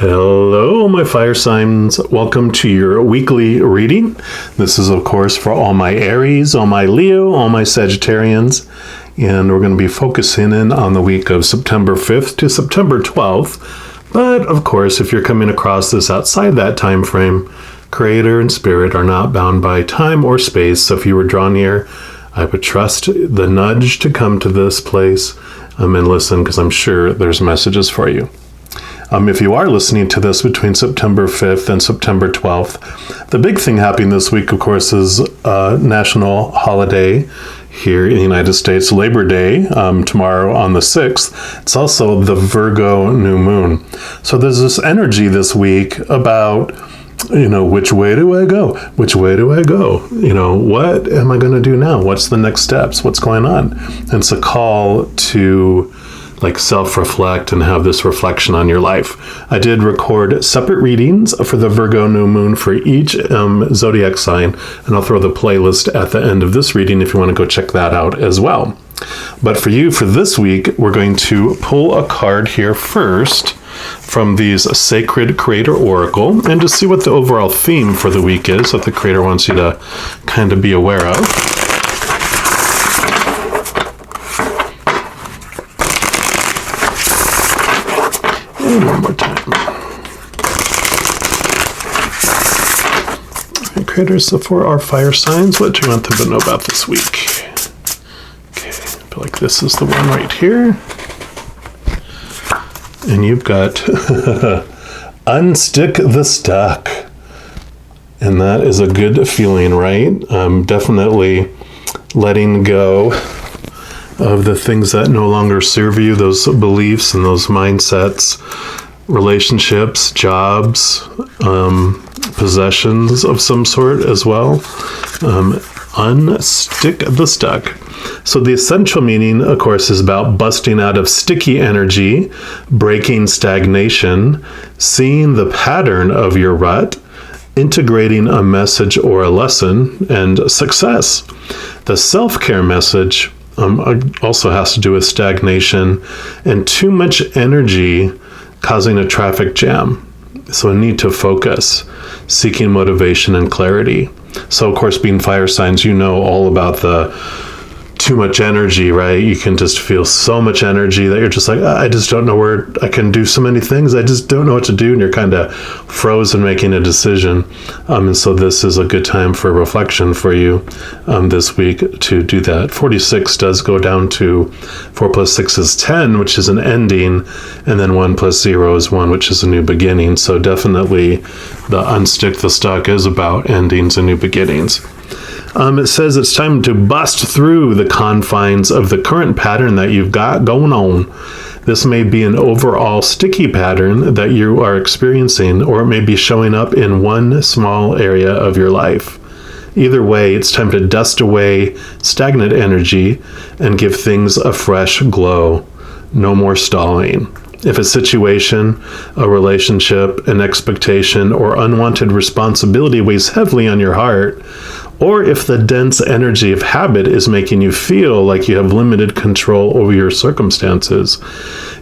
Hello, my fire signs. Welcome to your weekly reading. This is, of course, for all my Aries, all my Leo, all my Sagittarians. And we're going to be focusing in on the week of September 5th to September 12th. But, of course, if you're coming across this outside that time frame, Creator and Spirit are not bound by time or space. So if you were drawn here, I would trust the nudge to come to this place and listen, because I'm sure there's messages for you. If you are listening to this between September 5th and September 12th, the big thing happening this week, of course, is a national holiday here in the United States, Labor Day, tomorrow on the 6th. It's also the Virgo new moon. So there's this energy this week about, which way do I go? Which way do I go? What am I going to do now? What's the next steps? What's going on? And it's a call to self-reflect and have this reflection on your life. I did record separate readings for the Virgo new moon for each zodiac sign, and I'll throw the playlist at the end of this reading if you want to go check that out as well. But for you, for this week, we're going to pull a card here first from these Sacred Creator Oracle, and just see what the overall theme for the week is that the Creator wants you to kind of be aware of. And one more time. All right, Creators, so for our fire signs, what do you want them to know about this week? Okay, I feel like this is the one right here. And you've got Unstick the Stuck. And that is a good feeling, right? Definitely letting go of the things that no longer serve you, those beliefs and those mindsets, relationships, jobs, possessions of some sort as well. Unstick the stuck. So the essential meaning, of course, is about busting out of sticky energy, breaking stagnation, seeing the pattern of your rut, integrating a message or a lesson, and success. The self-care message also has to do with stagnation and too much energy causing a traffic jam. So a need to focus, seeking motivation and clarity. So of course, being fire signs, you know all about the too much energy, right? You can just feel so much energy that you're just like, I just don't know where I can do so many things. I just don't know what to do. And you're kind of frozen making a decision. And so this is a good time for reflection for you this week to do that. 46 does go down to 4 plus 6 is 10, which is an ending. And then 1 plus 0 is 1, which is a new beginning. So definitely the Unstick the Stuck is about endings and new beginnings. It says it's time to bust through the confines of the current pattern that you've got going on. This may be an overall sticky pattern that you are experiencing, or it may be showing up in one small area of your life. Either way, it's time to dust away stagnant energy and give things a fresh glow. No more stalling. If a situation, a relationship, an expectation, or unwanted responsibility weighs heavily on your heart, or if the dense energy of habit is making you feel like you have limited control over your circumstances,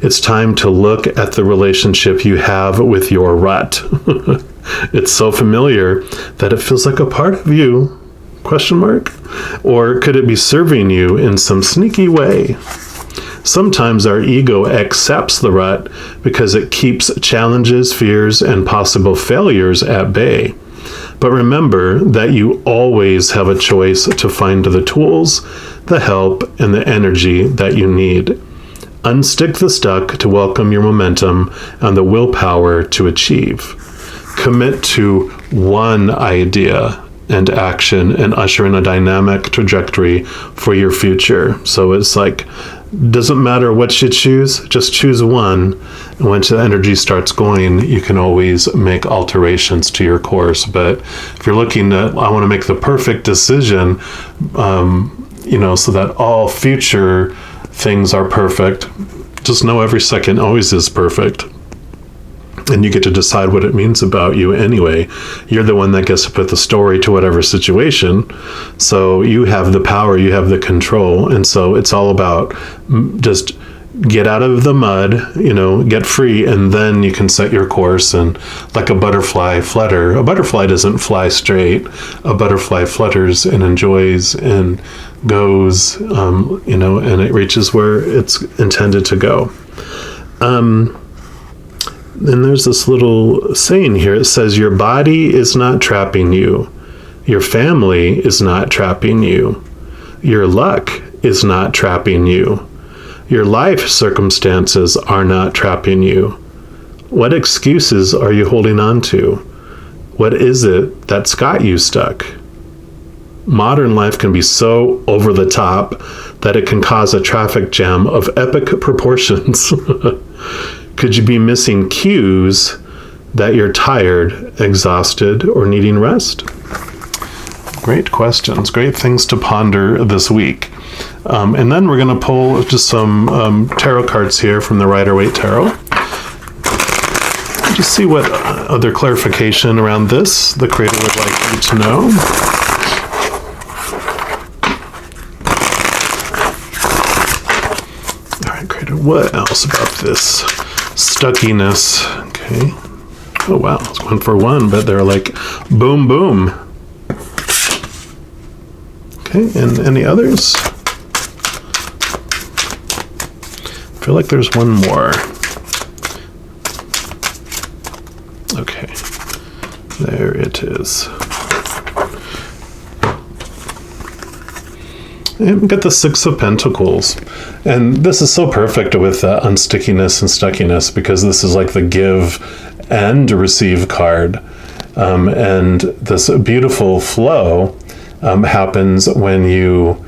it's time to look at the relationship you have with your rut. It's so familiar that it feels like a part of you, ? Or could it be serving you in some sneaky way? Sometimes our ego accepts the rut because it keeps challenges, fears, and possible failures at bay. But remember that you always have a choice to find the tools, the help, and the energy that you need. Unstick the stuck to welcome your momentum and the willpower to achieve. Commit to one idea and action and usher in a dynamic trajectory for your future. So it's like, doesn't matter what you choose, just choose one. And once the energy starts going, you can always make alterations to your course. But if you're looking at, I want to make the perfect decision, so that all future things are perfect, just know every second always is perfect. And you get to decide what it means about you anyway. You're the one that gets to put the story to whatever situation. So you have the power, you have the control. And so it's all about just get out of the mud, get free, and then you can set your course. And like a butterfly flutter, a butterfly doesn't fly straight. A butterfly flutters and enjoys and goes, and it reaches where it's intended to go. And there's this little saying here. It says, your body is not trapping you. Your family is not trapping you. Your luck is not trapping you. Your life circumstances are not trapping you. What excuses are you holding on to? What is it that's got you stuck? Modern life can be so over the top that it can cause a traffic jam of epic proportions. Could you be missing cues that you're tired, exhausted, or needing rest? Great questions, great things to ponder this week. And then we're going to pull just some tarot cards here from the Rider-Waite Tarot. Just see what other clarification around this the Creator would like you to know. All right, Creator, what else about this stuckiness? Okay. Oh, wow, it's going for one, but they're like, boom, boom. Okay, and any others? I feel like there's one more. Okay, there it is. And we got the Six of Pentacles. And this is so perfect with unstickiness and stuckiness, because this is like the give and receive card. And this beautiful flow happens when you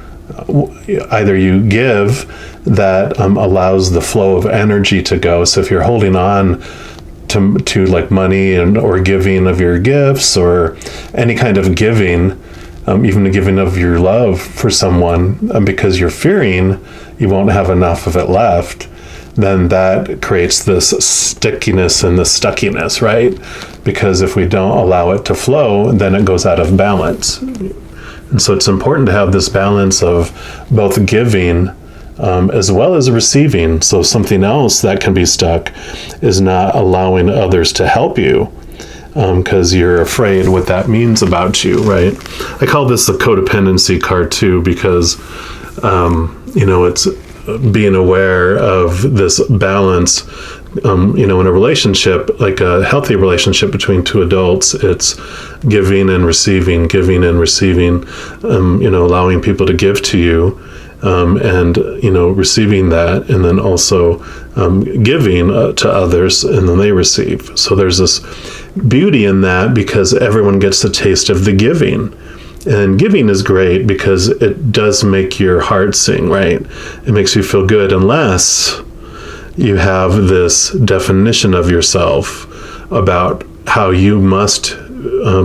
either you give that allows the flow of energy to go. So if you're holding on to like money or giving of your gifts or any kind of giving, even the giving of your love for someone, because you're fearing you won't have enough of it left, then that creates this stickiness and the stuckiness, right? Because if we don't allow it to flow, then it goes out of balance. And so it's important to have this balance of both giving as well as receiving. So something else that can be stuck is not allowing others to help you, because you're afraid what that means about you, right? I call this the codependency card too, because it's being aware of this balance. In a relationship, like a healthy relationship between two adults, it's giving and receiving, allowing people to give to you, and receiving that, and then also giving to others, and then they receive. So there's this beauty in that, because everyone gets a taste of the giving. And giving is great because it does make your heart sing, right? It makes you feel good, unless you have this definition of yourself about how you must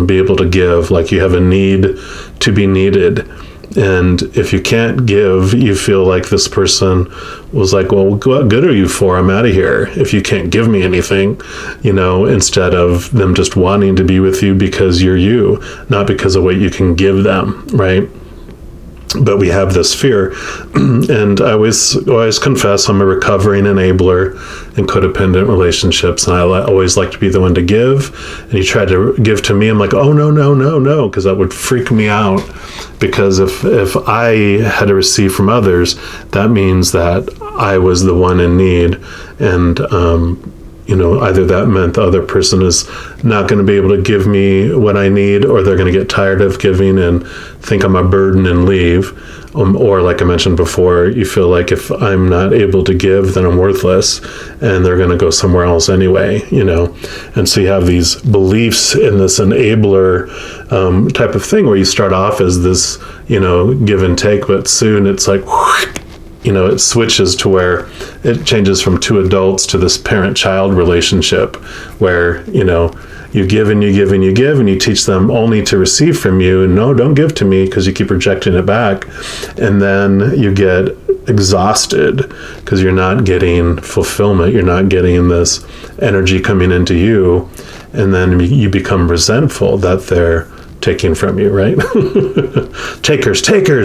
be able to give, like you have a need to be needed. And if you can't give, you feel like this person was like, well, what good are you for? I'm out of here if you can't give me anything, instead of them just wanting to be with you because you're you, not because of what you can give them, right? But we have this fear. And I always confess I'm a recovering enabler in codependent relationships, and I always like to be the one to give. And you try to give to me, I'm like, oh, no, because that would freak me out. Because if I had to receive from others, that means that I was the one in need. And either that meant the other person is not going to be able to give me what I need, or they're going to get tired of giving and think I'm a burden and leave. Or like I mentioned before, you feel like if I'm not able to give, then I'm worthless, and they're going to go somewhere else anyway, And so you have these beliefs in this enabler type of thing, where you start off as this, give and take, but soon it's like, it switches to where it changes from two adults to this parent-child relationship, where, you give and you give and you give, and you teach them only to receive from you. And no, don't give to me, because you keep rejecting it back. And then you get exhausted because you're not getting fulfillment. You're not getting this energy coming into you. And then you become resentful that they're taking from you, right? takers.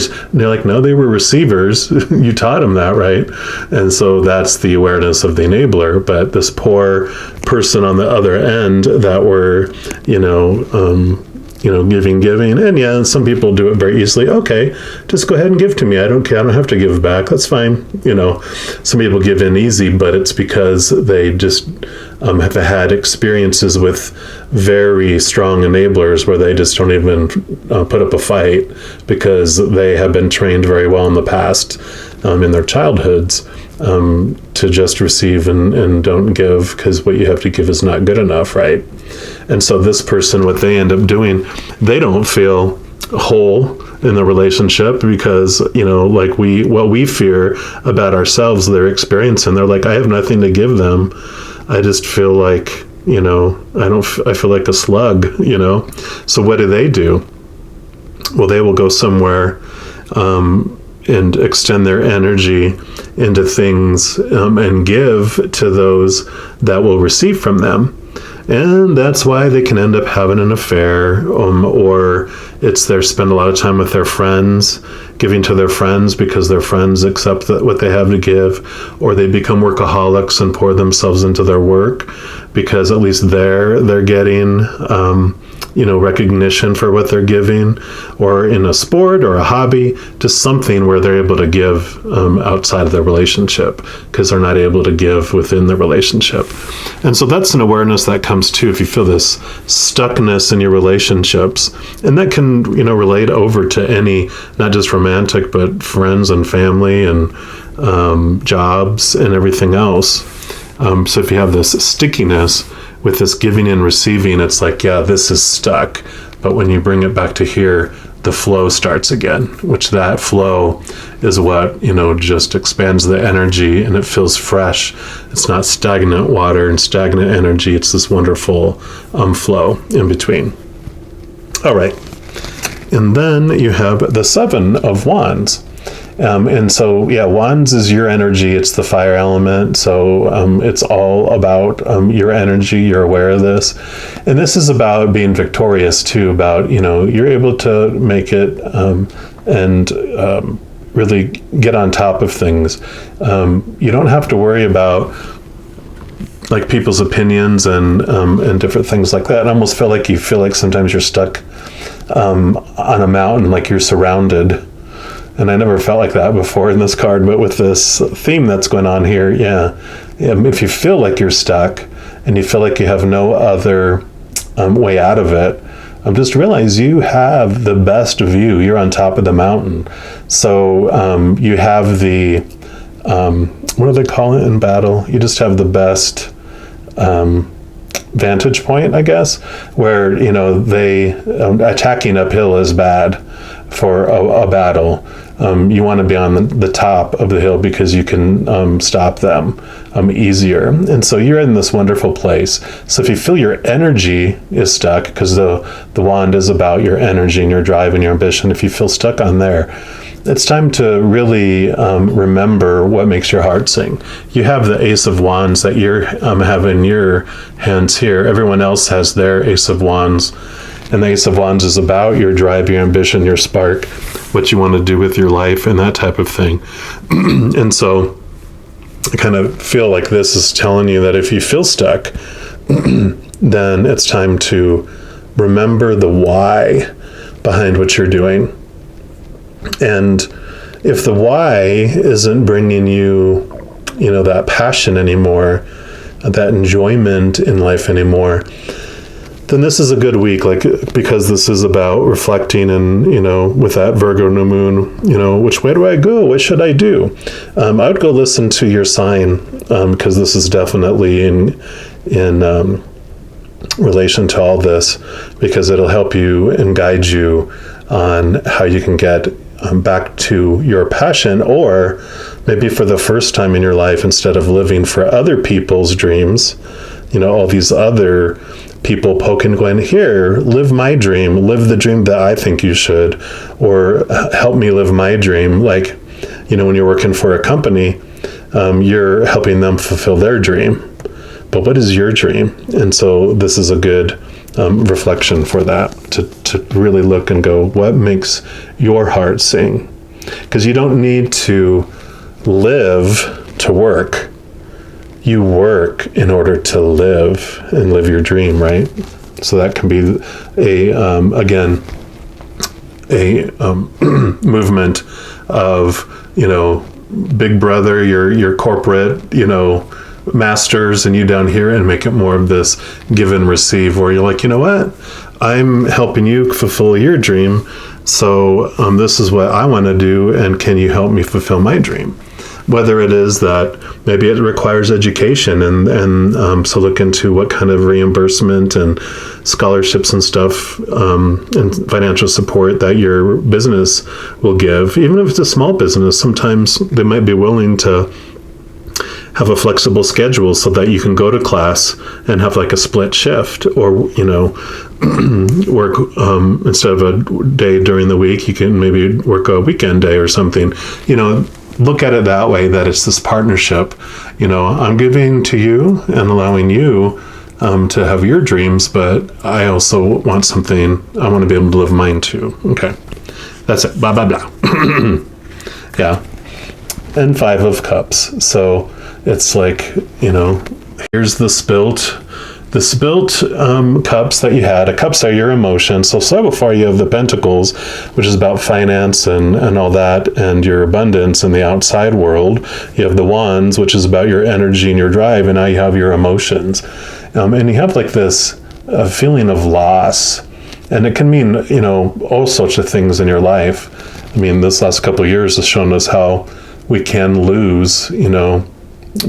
And you're like, no, they were receivers. You taught them that, right? And so that's the awareness of the enabler. But this poor person on the other end that were, giving. And yeah, some people do it very easily. Okay, just go ahead and give to me. I don't care. I don't have to give back. That's fine. Some people give in easy, but it's because they just have had experiences with very strong enablers where they just don't even put up a fight because they have been trained very well in the past, in their childhoods, to just receive and don't give, because what you have to give is not good enough, right? And so this person, what they end up doing, they don't feel whole in the relationship because, what we fear about ourselves, they're experiencing. They're like, I have nothing to give them. I just feel like, I feel like a slug, So what do? Well, they will go somewhere, and extend their energy into things, and give to those that will receive from them. And that's why they can end up having an affair, or it's they spend a lot of time with their friends, giving to their friends because their friends accept what they have to give, or they become workaholics and pour themselves into their work because at least they're getting recognition for what they're giving, or in a sport or a hobby, just something where they're able to give outside of their relationship because they're not able to give within the relationship. And so that's an awareness that comes too if you feel this stuckness in your relationships. And that can, relate over to any, not just romantic, but friends and family and jobs and everything else. So if you have this stickiness with this giving and receiving, it's like, yeah, this is stuck. But when you bring it back to here, the flow starts again, which that flow is what, just expands the energy and it feels fresh. It's not stagnant water and stagnant energy. It's this wonderful flow in between. All right. And then you have the 7 of Wands. And so, Wands is your energy. It's the fire element. So it's all about your energy. You're aware of this. And this is about being victorious too, about, you're able to make it and really get on top of things. You don't have to worry about like people's opinions and different things like that. I almost feel like sometimes you're stuck on a mountain, like you're surrounded. And I never felt like that before in this card, but with this theme that's going on here, if you feel like you're stuck and you feel like you have no other way out of it, just realize you have the best view. You're on top of the mountain. So you have the, what do they call it in battle? You just have the best vantage point, I guess, where, they attacking uphill is bad for a battle. You want to be on the top of the hill because you can stop them easier. And so you're in this wonderful place. So if you feel your energy is stuck, because the wand is about your energy and your drive and your ambition, if you feel stuck on there, it's time to really remember what makes your heart sing. You have the Ace of Wands that you're have in your hands here. Everyone else has their Ace of Wands. And the Ace of Wands is about your drive, your ambition, your spark, what you want to do with your life and that type of thing. And so I kind of feel like this is telling you that if you feel stuck, then it's time to remember the why behind what you're doing. And if the why isn't bringing you, that passion anymore, that enjoyment in life anymore, then this is a good week, because this is about reflecting and, with that Virgo new moon, which way do I go? What should I do? I would go listen to your sign, because this is definitely in relation to all this, because it'll help you and guide you on how you can get back to your passion, or maybe for the first time in your life, instead of living for other people's dreams, all these other people poking, going, here, live my dream, live the dream that I think you should, or help me live my dream. Like, when you're working for a company, you're helping them fulfill their dream. But what is your dream? And so this is a good reflection for that, to really look and go, what makes your heart sing? Because you don't need to live to work. You work in order to live and live your dream, right? So that can be a movement of, big brother, your corporate, masters, and you down here, and make it more of this give and receive, where you're like, you know what? I'm helping you fulfill your dream. So this is what I want to do, and can you help me fulfill my dream? Whether it is that maybe it requires education, and so look into what kind of reimbursement and scholarships and stuff and financial support that your business will give. Even if it's a small business, sometimes they might be willing to have a flexible schedule so that you can go to class and have like a split shift, or work instead of a day during the week, you can maybe work a weekend day or something. Look at it that way, that it's this partnership. I'm giving to you and allowing you to have your dreams, but I also want something. I want to be able to live mine too. Okay, that's it. Blah blah blah. Yeah. And 5 of Cups. So it's like, here's the spilt cups that you had. Cups are your emotions. So before you have the Pentacles, which is about finance and all that, and your abundance in the outside world. You have the Wands, which is about your energy and your drive, and now you have your emotions. And you have like this feeling of loss. And it can mean, all sorts of things in your life. I mean, this last couple of years has shown us how we can lose,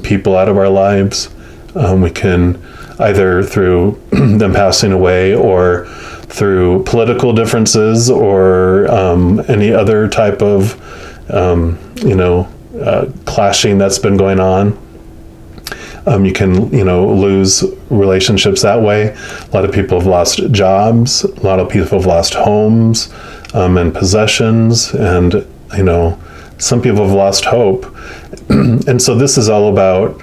people out of our lives. We can either through them passing away, or through political differences, or any other type of, clashing that's been going on. You can, lose relationships that way. A lot of people have lost jobs. A lot of people have lost homes and possessions, and, some people have lost hope. And so this is all about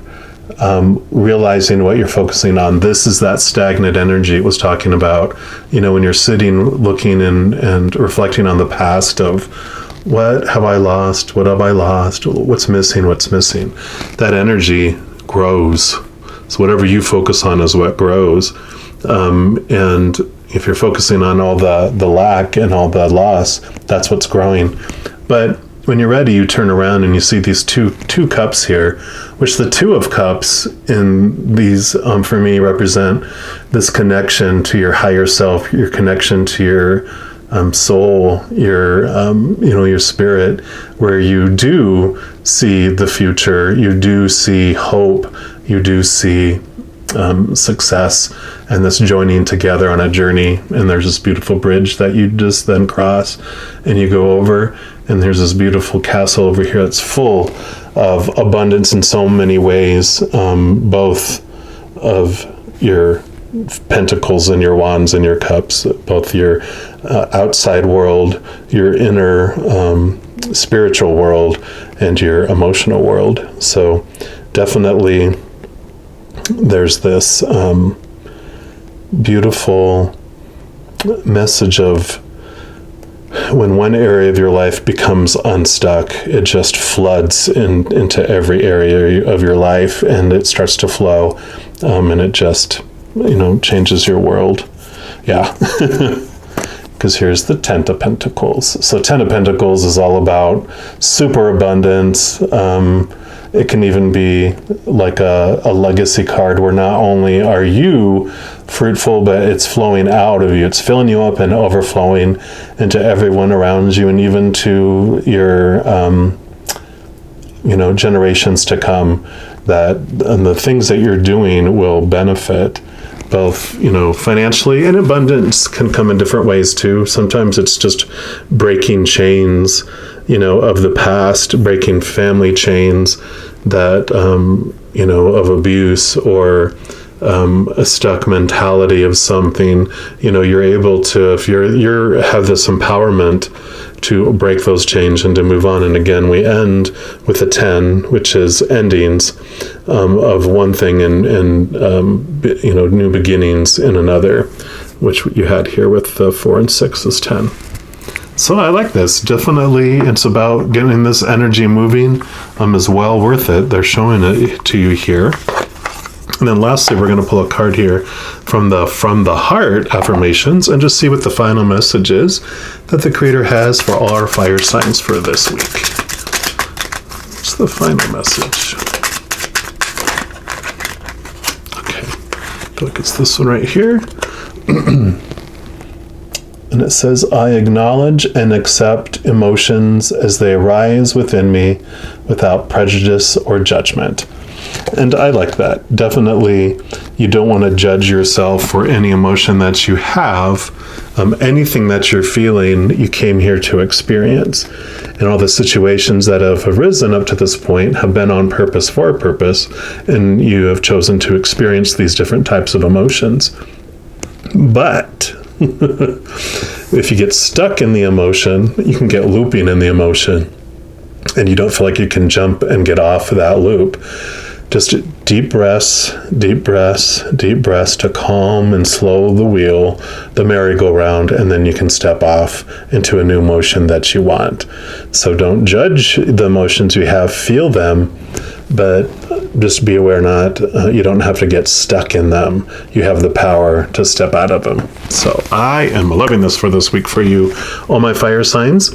realizing what you're focusing on. This is that stagnant energy it was talking about, when you're sitting, looking and reflecting on the past of, what have I lost? What have I lost? What's missing? That energy grows. So whatever you focus on is what grows. And if you're focusing on all the lack and all the loss, that's what's growing. But when you're ready, you turn around and you see these two cups here, which the 2 of Cups in these, for me, represent this connection to your higher self, your connection to your soul, your spirit, where you do see the future, you do see hope, you do see success, and this joining together on a journey. And there's this beautiful bridge that you just then cross and you go over, and there's this beautiful castle over here that's full of abundance in so many ways, both of your Pentacles and your Wands and your Cups, both your outside world, your inner spiritual world, and your emotional world. So definitely there's this beautiful message of, when one area of your life becomes unstuck, it just floods into every area of your life, and it starts to flow, and it just, changes your world. Yeah. Because here's the 10 of Pentacles. So 10 of Pentacles is all about superabundance. It can even be like a legacy card, where not only are you fruitful, but it's flowing out of you. It's filling you up and overflowing into everyone around you, and even to your, generations to come. And the things that you're doing will benefit both, financially, and abundance can come in different ways too. Sometimes it's just breaking chains, of the past, breaking family chains that, of abuse, or a stuck mentality of something. You're able to, if you're have this empowerment to break those chains and to move on. And again, we end with a 10, which is endings of one thing, and new beginnings in another. which you had here with the 4 and 6 is 10. So I like this. Definitely, it's about getting this energy moving. Is well worth it. They're showing it to you here. And then lastly, we're going to pull a card here from the heart affirmations and just see what the final message is that the Creator has for all our fire signs for this week. What's the final message? Okay, I feel like it's this one right here. And it says, I acknowledge and accept emotions as they arise within me without prejudice or judgment. And I like that. Definitely, you don't want to judge yourself for any emotion that you have. Anything that you're feeling, you came here to experience. And all the situations that have arisen up to this point have been on purpose for a purpose, and you have chosen to experience these different types of emotions. But if you get stuck in the emotion, you can get looping in the emotion, and you don't feel like you can jump and get off of that loop. Just deep breaths, deep breaths, deep breaths to calm and slow the wheel, the merry-go-round, and then you can step off into a new motion that you want. So don't judge the emotions you have, feel them, but just be aware you don't have to get stuck in them. You have the power to step out of them. So I am loving this for this week for you, all my fire signs.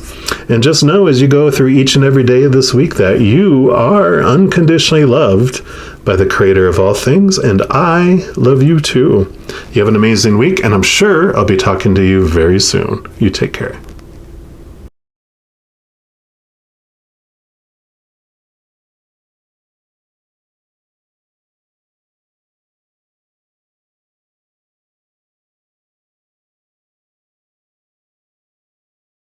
And just know as you go through each and every day of this week that you are unconditionally loved by the Creator of all things, and I love you too. You have an amazing week, and I'm sure I'll be talking to you very soon. You take care.